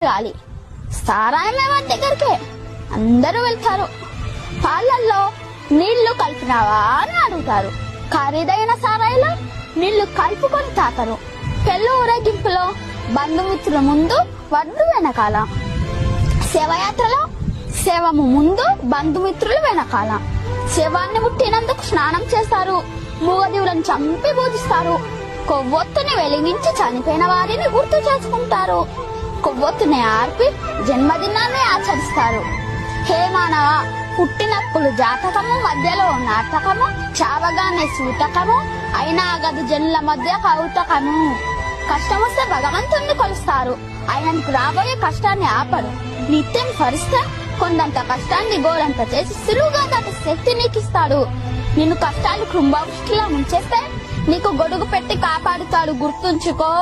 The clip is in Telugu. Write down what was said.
గాలి సారాయం ఎవరి దగ్గరికి అందరూ వెళ్తారు. పాలల్లో నీళ్లు కలిపినావా అని అడుగుతారు. ఖరీదైన సారాయిలో నీళ్లు కలుపుకొని తాకరు. పెళ్లి ఊరేగింపులో బంధుమిత్రుల ముందు వడ్డు వెనకాల, శవయాత్రలో శవము ముందు బంధుమిత్రులు వెనకాల. శవాన్ని ముట్టినందుకు స్నానం చేస్తారు. మూగజీవులను చంపి పూజిస్తారు. కొవ్వొత్తుని వెలిగించి చనిపోయిన వారిని గుర్తు చేసుకుంటారు. కొవ్వొత్తుని ఆర్పి జన్మదినాన్ని ఆచరిస్తారు. హే మానవ, పుట్టినప్పుడు జాతకము, మధ్యలో నాటకము, చావగానే సూతకము, అయినా గది జనుల మధ్య కౌతకము. కష్టం వస్తే భగవంతుణ్ణి కొలుస్తారు. ఆయనకు రాబోయే కష్టాన్ని ఆపరు. నిత్యం స్మరిస్తే కొండంత కష్టాన్ని గోరంత చేసి సులువుగా దాటి శక్తి నీకిస్తాడు. నిన్ను కష్టాలు కుంభవృష్టిలా ముంచేస్తే నీకు గొడుగు పెట్టి కాపాడుతాడు. గుర్తుంచుకో.